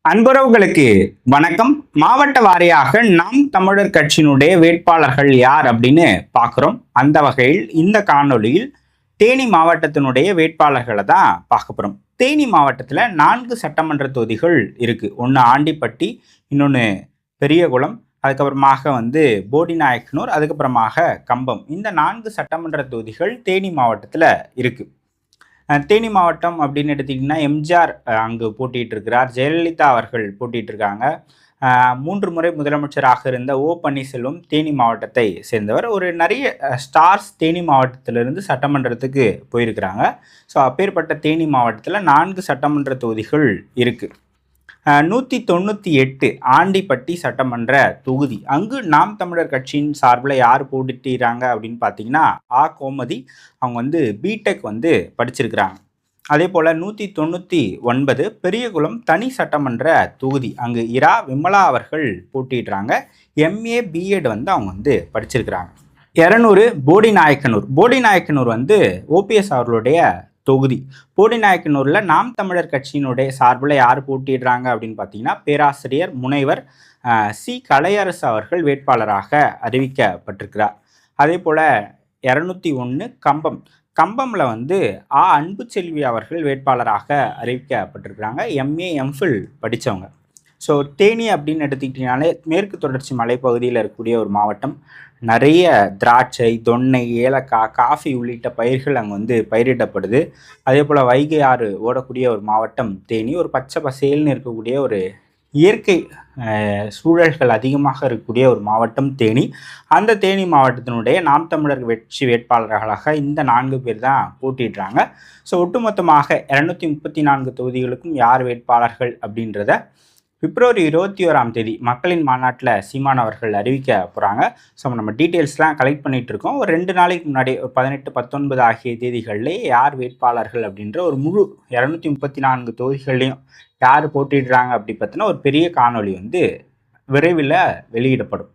அன்புறவுகளுக்கு வணக்கம். மாவட்ட வாரியாக நாம் தமிழர் கட்சியினுடைய வேட்பாளர்கள் யார் அப்படின்னு பார்க்குறோம். அந்த வகையில் இந்த காணொளியில் தேனி மாவட்டத்தினுடைய வேட்பாளர்களை தான் பார்க்க போகிறோம். தேனி மாவட்டத்தில் 4 சட்டமன்ற தொகுதிகள் இருக்குது. ஒன்று ஆண்டிப்பட்டி, இன்னொன்று பெரியகுளம், அதுக்கப்புறமாக போடிநாயக்கனூர், அதுக்கப்புறமாக கம்பம். இந்த 4 சட்டமன்ற தொகுதிகள் தேனி மாவட்டத்தில் இருக்குது. தேனி மாவட்டம் அப்படின்னு எடுத்திங்கன்னா எம்ஜிஆர் அங்கு போட்டிட்டு இருக்கிறார். ஜெயலலிதா அவர்கள் போட்டிட்டு இருக்காங்க. 3 முறை முதலமைச்சராக இருந்த ஓ பன்னீர்செல்வம் தேனி மாவட்டத்தை சேர்ந்தவர். ஒரு நிறைய ஸ்டார்ஸ் தேனி மாவட்டத்திலிருந்து சட்டமன்றத்துக்கு போயிருக்கிறாங்க. ஸோ அப்பேற்பட்ட தேனி மாவட்டத்தில் 4 சட்டமன்ற தொகுதிகள் இருக்குது. 198 ஆண்டிப்பட்டி சட்டமன்ற தொகுதி. அங்கு நாம் தமிழர் கட்சியின் சார்பில் யார் போட்டிடுறாங்க அப்படின்னு பார்த்தீங்கன்னா கோமதி. அவங்க பிடெக் படிச்சிருக்கிறாங்க. அதே போல் 199 பெரியகுளம் தனி சட்டமன்ற தொகுதி. அங்கு இரா விமலா அவர்கள் போட்டிடுறாங்க. எம்ஏ பிஎட் அவங்க படிச்சிருக்கிறாங்க. 200 போடிநாயக்கனூர் ஓபிஎஸ் அவர்களுடைய தொகுதி. போடிநாயக்கனூரில் நாம் தமிழர் கட்சியினுடைய சார்பில் யார் போட்டிடுறாங்க அப்படின்னு பார்த்தீங்கன்னா பேராசிரியர் முனைவர் சி கலையரசு அவர்கள் வேட்பாளராக அறிவிக்கப்பட்டிருக்கிறார். அதே போல் 201 கம்பமில் அன்புச்செல்வி அவர்கள் வேட்பாளராக அறிவிக்கப்பட்டிருக்கிறாங்க. எம்ஏ எம்ஃபில் படித்தவங்க. ஸோ தேனி அப்படின்னு எடுத்துக்கிட்டிங்கனாலே மேற்கு தொடர்ச்சி மலைப்பகுதியில் இருக்கக்கூடிய ஒரு மாவட்டம். நிறைய திராட்சை, தொன்னை, ஏலக்காய், காஃபி உள்ளிட்ட பயிர்கள் அங்கே பயிரிடப்படுது. அதே போல் வைகை ஆறு ஓடக்கூடிய ஒரு மாவட்டம் தேனி. ஒரு பச்சை பசேல்னு இருக்கக்கூடிய ஒரு இயற்கை சூழல்கள் அதிகமாக இருக்கக்கூடிய ஒரு மாவட்டம் தேனி. அந்த தேனி மாவட்டத்தினுடைய நாம் தமிழர் கட்சி வேட்பாளர்களாக இந்த 4 பேர் தான் போட்டிடுறாங்க. ஸோ ஒட்டுமொத்தமாக 234 தொகுதிகளுக்கும் யார் வேட்பாளர்கள் அப்படின்றத பிப்ரவரி 21ஆம் தேதி மக்களின் மாநாட்டில் சீமான் அவர்கள் அறிவிக்க போகிறாங்க. ஸோ நம்ம டீட்டெயில்ஸ்லாம் கலெக்ட் பண்ணிகிட்டு இருக்கோம். ஒரு 2 நாளைக்கு முன்னாடி ஒரு 18, 19 ஆகிய தேதிகளிலே யார் வேட்பாளர்கள் அப்படின்ற ஒரு முழு 234 தொகுதிகள்லையும் யார் போட்டிடுறாங்க அப்படி பார்த்தீங்கன்னா ஒரு பெரிய காணொளி விரைவில் வெளியிடப்படும்.